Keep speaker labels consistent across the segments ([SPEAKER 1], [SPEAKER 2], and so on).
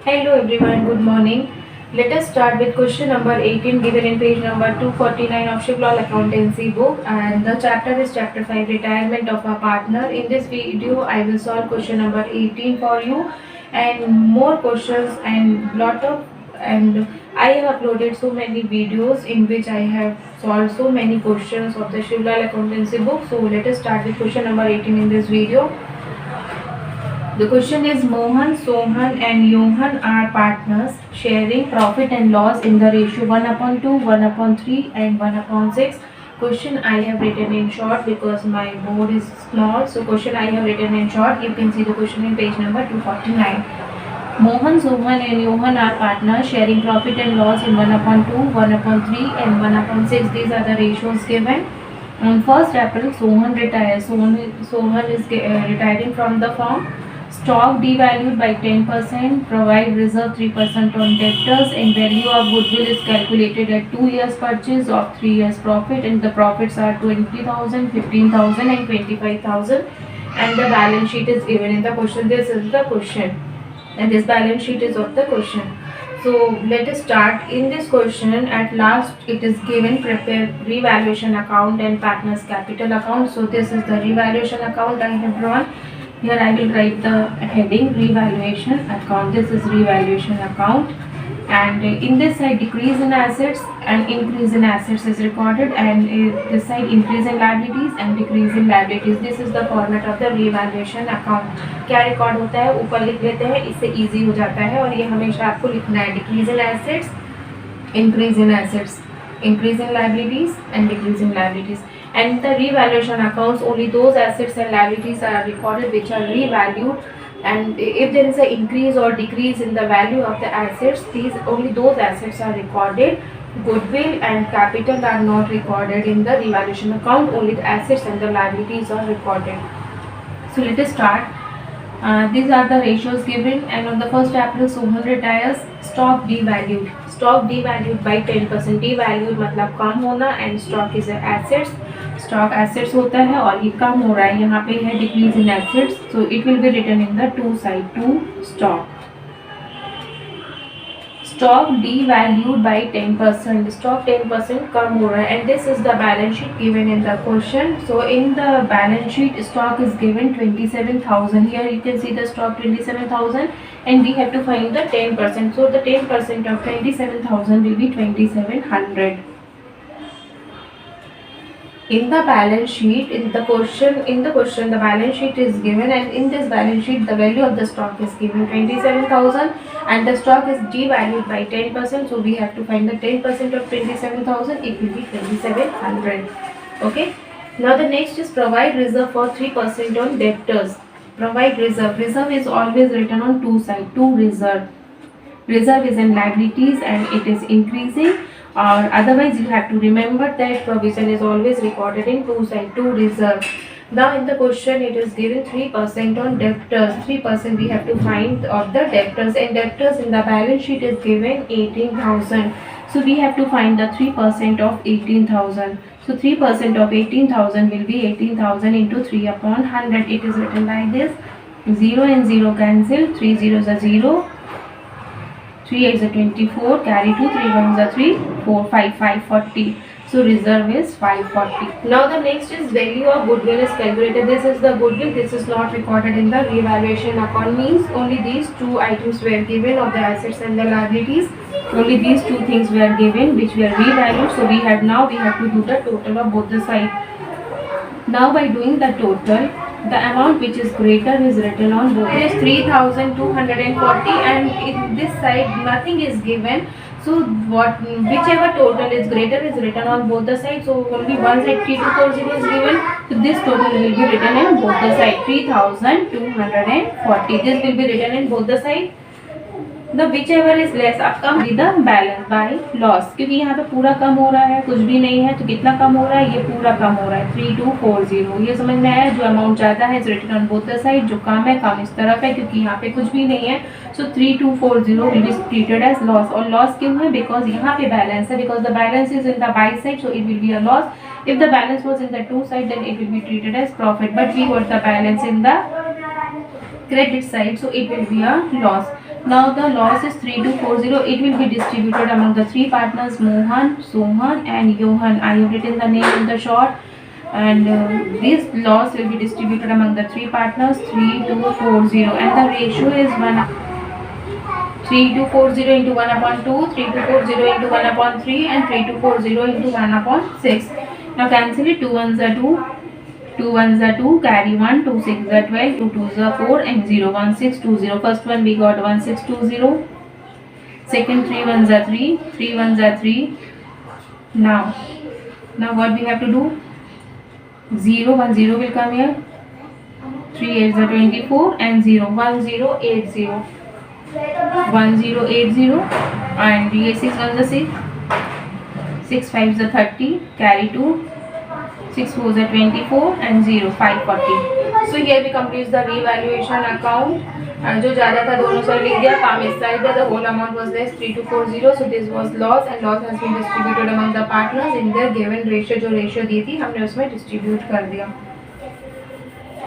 [SPEAKER 1] Hello everyone, good morning. Let us start with question number 18 given in page number 249 of Shivlal Accountancy book, and the chapter is chapter 5, retirement of a partner. In this video I will solve question number 18 for you and more questions and lot of and I have uploaded so many videos in which I have solved so many questions of the Shivlal Accountancy book. So let us start with question number 18 in this video. The question is Mohan, Sohan and Johan are partners sharing profit and loss in the ratio 1 upon 2, 1 upon 3 and 1 upon 6. Question I have written in short because my board is small. So question I have written in short. You can see the question in page number 249. Mohan, Sohan and Johan are partners sharing profit and loss in 1 upon 2, 1 upon 3 and 1 upon 6. These are the ratios given. On 1st April, Sohan retires. Sohan is retiring from the firm. Stock devalued by 10%, provide reserve 3% on debtors, and value of goodwill is calculated at 2 years purchase of 3 years profit, and the profits are 20,000, 15,000 and 25,000, and the balance sheet is given in the question. This is the question and this balance sheet is of the question. So let us start. In this question at last it is given prepare revaluation account and partners capital account. So this is the revaluation account I have drawn. Here I will write the heading revaluation account. This is revaluation account, and in this side decrease in assets and increase in assets is recorded, and this side increase in liabilities and decrease in liabilities. This is the format of the revaluation account. क्या record होता है ऊपर लिख लेते हैं, इससे easy हो जाता है और ये हमेशा आपको लिखना है. Decrease in assets, increase in assets, increase in liabilities and decrease in liabilities. And the revaluation accounts, only those assets and liabilities are recorded which are revalued, and if there is an increase or decrease in the value of the assets, these only those assets are recorded. Goodwill and capital are not recorded in the revaluation account, only the assets and the liabilities are recorded. So let us start. These are the ratios given, and on the 1st April Sohan retires. Stock devalued. Stock devalued by 10%. Devalued मतलब कम होना, and stock is assets. Stock assets होता है और ये कम हो रहा है. यहाँ पे है decrease in assets, so it will be written in the to side to stock. Stock devalued by 10%. Stock 10% कम हो रहा है, and this is the balance sheet given in the question. So in the balance sheet stock is given 27,000. Here you can see the stock 27,000, and we have to find the 10%. So the 10% of 27,000 will be 2,700. In the balance sheet, in the question the balance sheet is given, and in this balance sheet the value of the stock is given 27,000, and the stock is devalued by 10%. So we have to find the 10% of 27,000. It will be 2,700. Okay. Now the next is provide reserve for 3% on debtors. Provide reserve. Reserve is always written on two side. To reserve. Reserve is in liabilities and it is increasing, or otherwise you have to remember that provision is always recorded in two side to reserve. Now in the question it is given 3% on debtors. 3% we have to find of the debtors, and debtors in the balance sheet is given 18,000. So we have to find the 3% of 18,000. So 3% of 18,000 will be 18,000 into 3 upon 100. It is written like this. 0 and 0 cancel. 3 zeros are 0. 3 8s are 24, carry 2, 3 1s are 3, 4 5 540. So reserve is 540. Now the next is value of goodwill is calculated. This is the goodwill. This is not recorded in the revaluation account. Means only these two items were given of the assets and the liabilities. Only these two things were given which were revalued. So we have to do the total of both the sides. Now by doing the total, the amount which is greater is written on both. It is 3,240, and in this side nothing is given. So whichever total is greater is written on both the sides. So only one side 3240 is given. So this total will be written in both the side. 3,240. This will be written in both the side. The whichever is less आपका with the balance by loss, क्योंकि यहाँ पे पूरा कम हो रहा है, कुछ भी नहीं है, तो कितना कम हो रहा है, ये पूरा कम हो रहा है 3240. ये समझ में आया. जो अमाउंट ज़्यादा है return on both the side, जो कम है कम इस तरफ है क्योंकि यहाँ पे कुछ भी नहीं है. So 3240 will be treated as loss. और लॉस क्यों है? बिकॉज यहाँ पे बैलेंस है. Because the balance is in the by side, so it will be a loss. If the balance was in the two side, then it will be treated as profit. But we got the balance in the credit side, so it will be a loss. Now the loss is 3240. It will be distributed among the three partners Mohan, Sohan and Johan. I have written the name in the short, and this loss will be distributed among the three partners 3240, and the ratio is 1. 3240 into 1 upon 2, 3240 into 1 upon 3 and 3240 into 1 upon 6. Now cancel it. 2 ones are 2, 2 ones are 2, carry 1, 2 6 are 12, 2 2s are 4 and 0 1620. First one we got 1620. Second 3 ones are 3, 3 ones are 3. Now what we have to do? 0 1 0 will come here. 3 8s are 24 and 0 1080. 1080 and ये 6 ones are 6, 6 5s are 30, carry 2, 6 4s are 24 and 0 540. So here we complete the revaluation account. जो ज़्यादा था दोनों side लिख दिया, काम इस side है. The whole amount was less 3240. So this was loss and loss has been distributed among the partners in their given ratio. जो ratio दी थी हमने उसमें distribute कर दिया.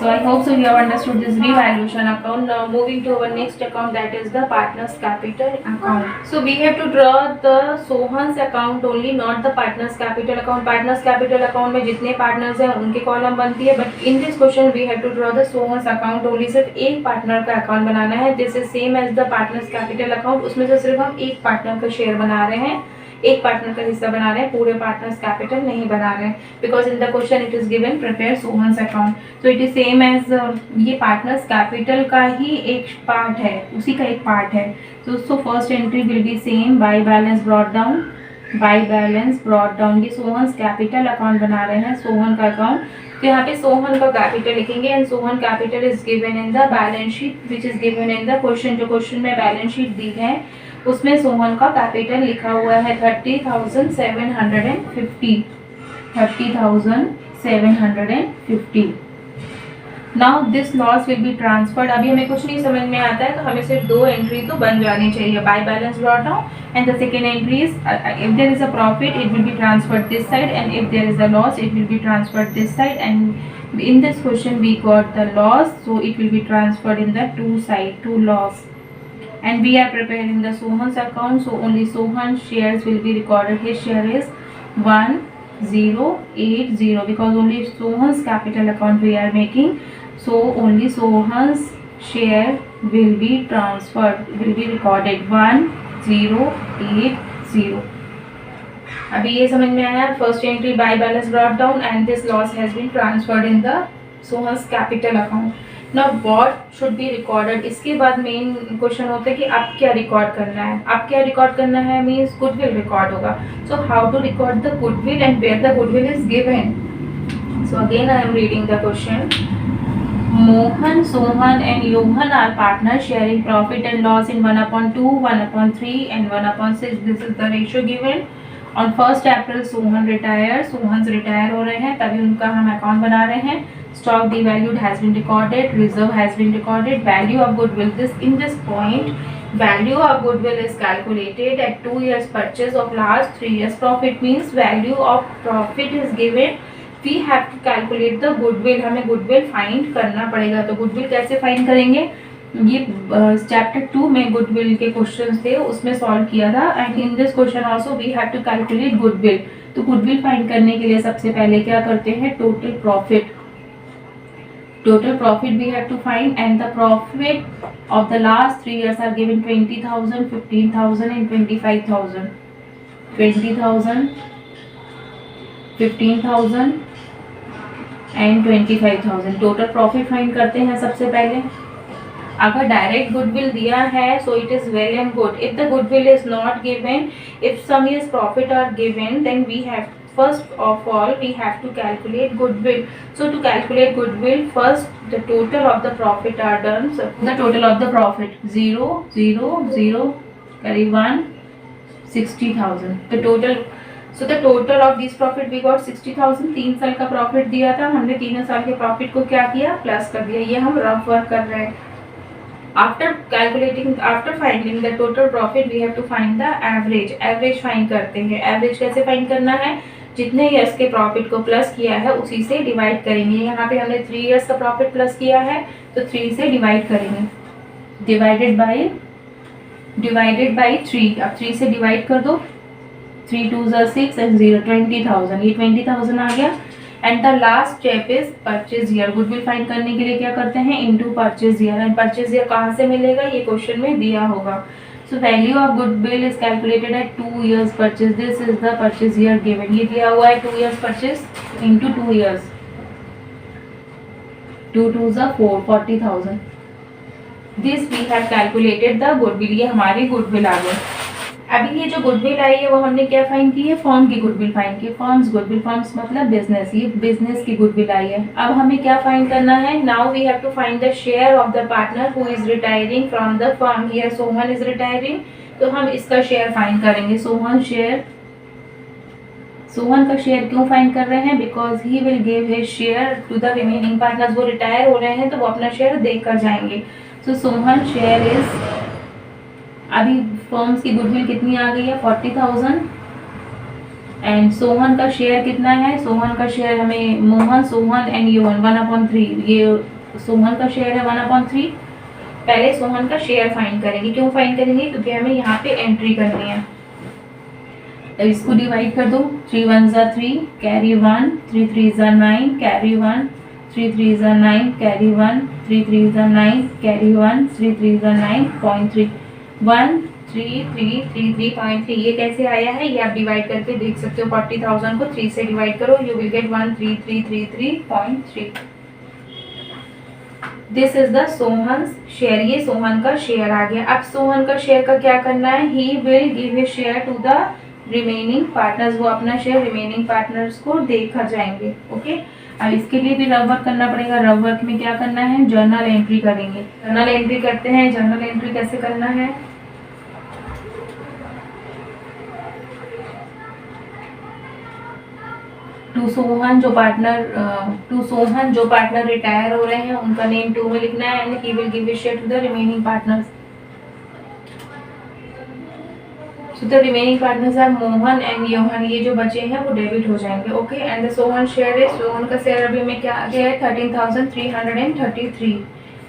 [SPEAKER 1] So I hope so you have understood this revaluation account. Now moving to our next account, that is the partners capital account. So we have to draw the Sohan's account only, not the partners capital account. Partners capital account में जितने partners हैं उनके column बनती है, but in this question we have to draw the Sohan's account only. सिर्फ एक partner का account बनाना है. This is same as the partners capital account. उसमें से सिर्फ हम एक पार्टनर का शेयर बना रहे हैं, एक पार्टनर का हिस्सा बना रहे हैं, पूरे पार्टनर्स कैपिटल नहीं बना रहे हैं. Because in the question it is given prepare Sohan's account. So it is same as ये पार्टनर्स कैपिटल का ही एक पार्ट है, उसी का एक पार्ट है. So first entry will be same, bye balance brought down, bye balance brought down. ये सोहन्स कैपिटल अकाउंट बना रहे हैं, सोहन का अकाउंट. तो यहाँ पे सोहन का कैपिटल लिखेंगे and Sohan capital is given in the balance sheet which is given in the question. जो क्वेश्चन में बैलेंस शीट दी है उसमें सोहन का कैपिटल लिखा हुआ है 30,750. 30,750. Now this loss will be transferred. अभी हमें कुछ नहीं समझ में आता है तो हमें सिर्फ दो एंट्री तो बन जानी चाहिए, by balance brought down and the second entry is if there is a profit it will be transferred this side and if there is a loss it will be transferred this side. And in this question we got the loss, so it will be transferred in the two side, two loss. And we are preparing the Sohan's account, so only Sohan's shares will be recorded. His share is 1080 because only Sohan's capital account we are making, so only Sohan's share will be transferred, will be recorded 1080. अभी ये समझ में आया. First entry by balance brought down and this loss has been transferred in the Sohan's capital account. Now what should be recorded. इसके बाद main question होता है कि आप क्या रिकॉर्ड करना है. आप क्या रिकॉर्ड करना है मीन्स गुडविल रिकॉर्ड होगा. So how to record the goodwill and where the goodwill is given. So again I am reading the question. Mohan, Sohan and Johan are partners sharing profit and loss in 1/2, 1/3 and 1/6. This is the ratio given. On 1st April Sohan retire, Sohan's retire हो रहे हैं तभी उनका हम account बना रहे हैं. Stock devalued has been recorded, reserve has been recorded, value of goodwill. In this point, value of goodwill is calculated at 2 years purchase of last 3 years profit. Means value of profit is given. We have to calculate the goodwill. हमें goodwill find करना पड़ेगा. तो goodwill कैसे find करेंगे. ये chapter 2 में goodwill के questions थे उसमें सॉल्व किया था. And in this question also we have to calculate goodwill. तो गुडविल फाइंड करने के लिए सबसे पहले क्या करते हैं, total profit. Total profit we have to find and the profit of the last 3 years are given 20,000, 15,000 and 25,000. 20,000, 15,000 and 25,000. Total profit find करते हैं सबसे पहले. अगर डायरेक्ट गुडविल दिया है so it is well and good. If the goodwill is not given, if some years profit are given, then we have first of all we have to calculate goodwill. So to calculate goodwill, first the total of the profit are done. So the total of the profit 0 0 0 करीब 160,000. the total. So the total of this profit we got 60,000. 3 साल का profit दिया था हमने, 3 साल के profit को क्या किया, प्लस कर दिया. ये हम रफ वर्क कर रहे हैं. After finding the total profit we have to find the average. Average find करते हैं. Average कैसे find करना है, जितने years के प्रॉफिट को प्लस किया है उसी से डिवाइड करेंगे. यहाँ पे हमने 3 years का प्रॉफिट प्लस किया है तो 3 से डिवाइड करेंगे. Divided by divided by 3। अब 3 से डिवाइड कर दो, 3 2 ज़ा 6 एंड 0 20,000, ये 20,000 आ गया। And the last step is purchase year. Goodwill find करने के लिए क्या करते हैं, into purchase year. And purchase year कहाँ से मिलेगा, ये क्वेश्चन में दिया होगा। So value of goodwill is calculated at 2 years purchase. This is the purchase year given, ये दिया हुआ है 2 years परचेज इंटू 2 years, 2 2 ज़ा 4 40,000। This we have calculated the goodwill, ये हमारी गुडविल आ गई। अभी ये जो गुडविल आई है वो हमने क्या फाइंड की है, फर्म की गुडविल फाइंड की। फर्म्स गुडविल, फर्म्स मतलब बिजनेस, ये बिजनेस की गुडविल आई है। अब हमें क्या फाइंड करना है, now we have to find the share of the partner who is retiring from the firm. Here Sohan is retiring, तो हम इसका शेयर फाइंड करेंगे। सोहन शेयर, सोहन का शेयर क्यों फाइंड कर रहे हैं, because he will give his share to the remaining partners. वो रिटायर हो रहे हैं तो वो अपना शेयर देकर जाएंगे। सो सोहन शेयर इज, अभी फर्म्स की गुडविल कितनी आ गई है 40,000। एंड सोहन का शेयर कितना है, सोहन का शेयर हमें मोहन, सोहन एंड योहन 1/3, ये सोहन का शेयर है 1/3। पहले सोहन का शेयर फाइंड करेंगे। क्यों फाइंड करेंगे, क्योंकि हमें यहाँ पे एंट्री करनी है। अब इसको डिवाइड कर दो, 3 1 ज़ा 3 कैरी 1, 3 3 ज़ा 9 कैरी 1, 3 3 ज़ा 9 कैरी 1, 3 3 ज़ा 9 कैरी 1, 3 3 ज़ा 9.3 1333.3। ये कैसे आया है, ये आप डिवाइड करके देख सकते हो। 40,000 को 3 से डिवाइड करो, you will get 13333.3। This is the Sohan share, ये सोहन का शेयर आ गया। अब सोहन का शेयर का क्या करना है, he will give his share to the remaining partners. वो अपना शेयर रिमेनिंग पार्टनर्स को देकर जाएंगे। ओके, अब इसके लिए भी रब वर्क करना पड़ेगा। रब वर्क में क्या करना है, जर्नल एंट्री करेंगे। जर्नल एंट्री करते हैं। जर्नल एंट्री कैसे करना है, टू सोहन जो पार्टनर रिटायर हो रहे हैं उनका नेम 2 में लिखना है। And he will give his share to the remaining partners. So the remaining partners are Mohan and Yohan, ये जो बचे हैं वो डेबिट हो जाएंगे। Okay, and the Sohan share is, Sohan का शेयर अभी में क्या आ गया है 13,333।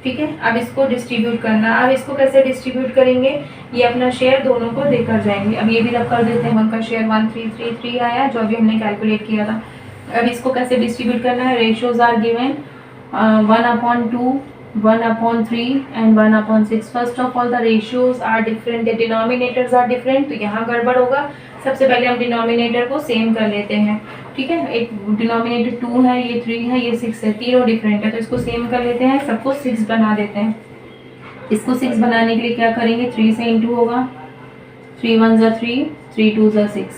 [SPEAKER 1] ठीक है, अब इसको डिस्ट्रीब्यूट करना। अब इसको कैसे डिस्ट्रीब्यूट करेंगे, ये अपना शेयर दोनों को देकर जाएंगे। अब ये भी रब कर देते हैं, उनका शेयर 1333 आया जो अभी हमने कैलकुलेट किया था। अब इसको कैसे डिस्ट्रीब्यूट करना है, ratios are given 1/2, 1/3 and 1/6। First of all the ratios are different, the denominators are different, तो यहाँ गड़बड़ होगा। सबसे पहले हम डिनोमिनेटर को सेम कर लेते हैं। ठीक है, एक डिनोमिनेटर 2 है, ये 3 है, ये 6 है, तीनों डिफरेंट है, तो इसको सेम कर लेते हैं। सबको 6 बना देते हैं। इसको 6 बनाने के लिए क्या करेंगे, 3 से इंटू होगा, 3 1 ज़ा 3, 3 2 ज़ा 6।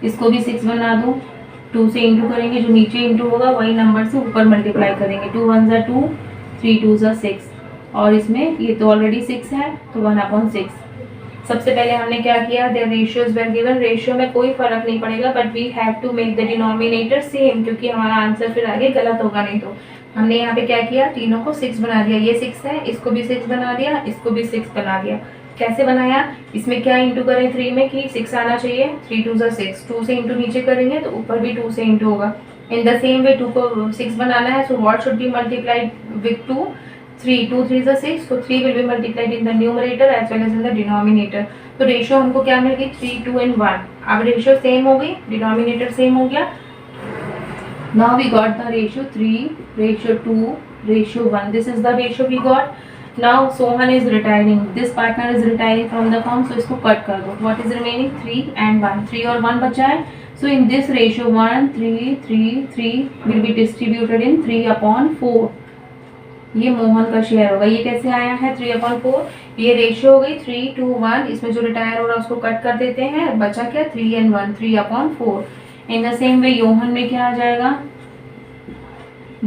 [SPEAKER 1] इसको भी 6 बना दो, 2 से इंटू करेंगे, जो नीचे इंटू होगा वही नंबर से ऊपर मल्टीप्लाई करेंगे। 2 1 ज़ा 2, 3 2 ज़ा 6, और इसमें ये तो ऑलरेडी 6 है तो 1/6। सबसे पहले हमने क्या किया, the ratios were given. Ratio में कोई फर्क नहीं पड़ेगा, but we have to make the denominator same, क्योंकि हमारा आंसर फिर आगे गलत होगा नहीं तो। हमने यहाँ पे क्या किया, तीनों को 6 बना दिया। ये 6 है, इसको भी 6 बना दिया, इसको भी 6 बना दिया। कैसे बनाया, इसमें क्या इंटू करें 3 में कि 6 आना चाहिए, 3 2 ज़ा 6, 2 से इंटू नीचे करेंगे तो ऊपर भी 2 से इंटू होगा। इन द सेम वे 2 को 6 बनाना है, so what should B multiplied with 2, 3 2 3 ज़ा 6, so 3 will be multiplied in the numerator as well as in the denominator। तो रेशियो हमको क्या मिल गई, 3 2 and 1। अब रेशियो सेम हो गई, डिनोमिनेटर सेम हो गया। Now we got the ratio 3, ratio 2, ratio 1. This is the ratio we got. Now Sohan is retiring. This partner is retiring from the firm, so इसको cut कर दो. What is remaining? 3 and 1. 3 और 1 बचा है. So in this ratio 1 3 3 3 will be distributed in 3/4. ये मोहन का share होगा. ये कैसे आया है 3/4? ये रेशियो हो गई 3 to 1. इसमें जो रिटायर हो रहा है उसको कट कर देते हैं. बचा क्या 3 and 1, 3/4. In the same way Yohan में क्या आ जाएगा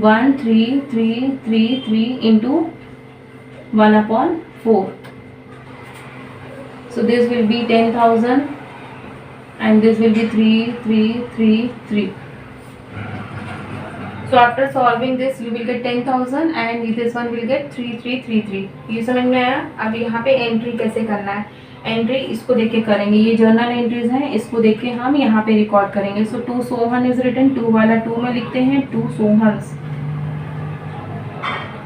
[SPEAKER 1] 1 3 3 3 3 into 1/4. So this will be 10,000 and this will be 3 3 3 3. So after solving this you will get 10,000 and this one will get 3333. ये समझ में आया. अब यहाँ पे एंट्री कैसे करना है. एंट्री इसको देख के करेंगे. ये जर्नल एंट्रीज हैं, इसको देख के हम यहाँ पे रिकॉर्ड करेंगे. सो 2 सोहन इज रिटन. 2 वाला 2 में लिखते हैं 2 Sohan's.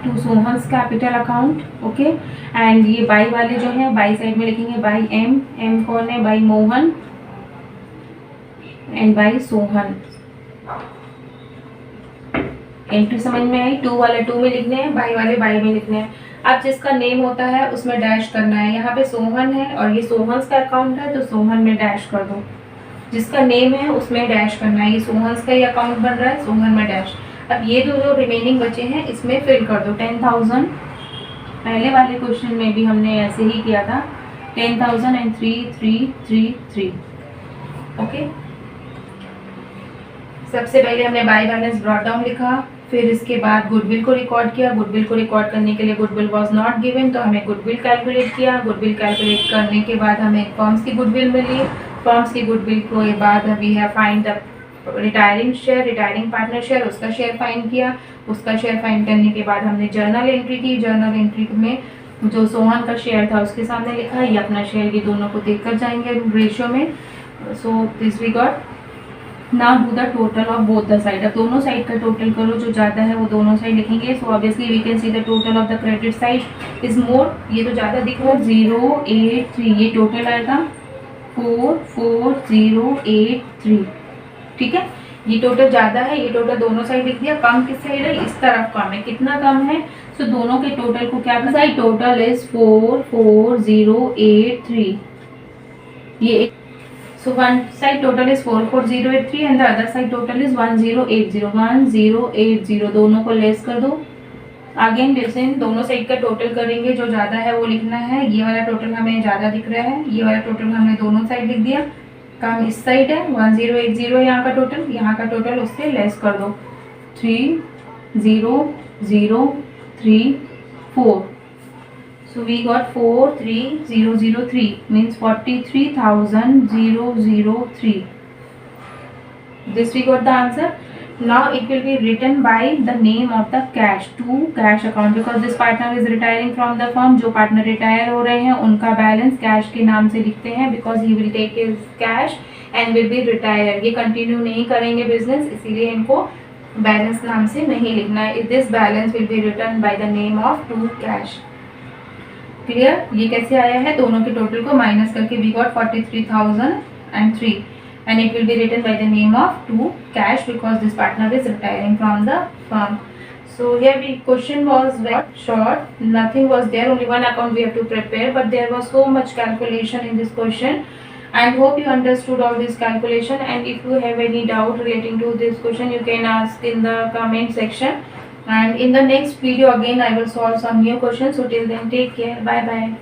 [SPEAKER 1] To Sohan's capital account, okay. And ये बाई वाले जो है बाई साइड में लिखेंगे बाई एम, एम कौन है, by Mohan and by Sohan. Entry समझ में आई? टू वाले टू में लिखने हैं, बाई वाले बाई में लिखने हैं। अब जिसका नेम होता है उसमें डैश करना है। यहाँ पे सोहन है और ये सोहन्स का अकाउंट है तो सोहन में डैश कर दो। जिसका नेम है उसमें डैश करना है। ये सोहन्स का ही अकाउंट बन रहा है, सोहन में डैश। अब ये जो रिमेनिंग बचे हैं इसमें फिल कर दो 10,000। पहले वाले क्वेश्चन में भी हमने ऐसे ही किया था, 10,000 एंड 3,333, ओके। सबसे पहले हमने बाय बैलेंस ब्रॉट डाउन लिखा, फिर इसके बाद गुडविल को रिकॉर्ड किया। गुडविल को रिकॉर्ड करने के लिए गुडविल वाज नॉट गिवन, तो हमें गुडविल कैलकुलेट किया। गुडविल कैलकुलेट करने के बाद हमें फर्म्स की गुडविल मिली। फर्म्स की गुडविल के बाद we have find the retiring share, retiring partner share, उसका शेयर फाइंड किया। उसका शेयर फाइंड करने के बाद हमने जर्नल एंट्री की। जर्नल एंट्री में जो सोहन का शेयर था उसके सामने लिखा, ये अपना शेयर, ये दोनों को देख कर जाएंगे रेशियो में। So this we got. Now do the total of both the side. अब दोनों साइड का टोटल करो, जो ज़्यादा है वो दोनों साइड लिखेंगे। So obviously we can see the total of the credit side is more, ये तो ज़्यादा दिख रहा है 083, ये टोटल आएगा 44083, ठीक है। ये टोटल ज़्यादा है, ये टोटल दोनों साइड लिख दिया। कम किस साइड है, इस तरफ कम है। कितना कम है, सो दोनों के टोटल को क्या करना है, टोटल इज 44083, ये so one side total is 44083 and the other side total is 1080 दोनों को लेस कर दो। अगेन लिसन, दोनों साइड का टोटल करेंगे, जो ज़्यादा है वो लिखना है। ये वाला टोटल हमें ज़्यादा दिख रहा है, ये वाला टोटल हमने दोनों साइड लिख दिया। काम इस साइड है 1080 यहाँ का टोटल उससे लेस कर दो 30034। So we got 43003 means 43,003. This we got the answer. Now it will be written by the name of the cash to cash account because this partner is retiring from the firm. जो partner retire हो रहे हैं उनका balance cash के नाम से लिखते हैं because he will take his cash and will be retired. ये कंटिन्यू नहीं करेंगे बिजनेस, इसीलिए इनको बैलेंस नाम से नहीं लिखना है। This balance will be written by the name of to cash. Clear? ये कैसे आया है, दोनों के टोटल को माइनस करके we got 43,003 and it will be written by the name of to cash because this partner is retiring from the firm. So here we question was very short, nothing was there, only one account we have to prepare but there was so much calculation in this question. I hope you understood all this calculation, and if you have any doubt relating to this question you can ask in the comment section. And in the next video again I will solve some new questions. So till then take care. Bye bye.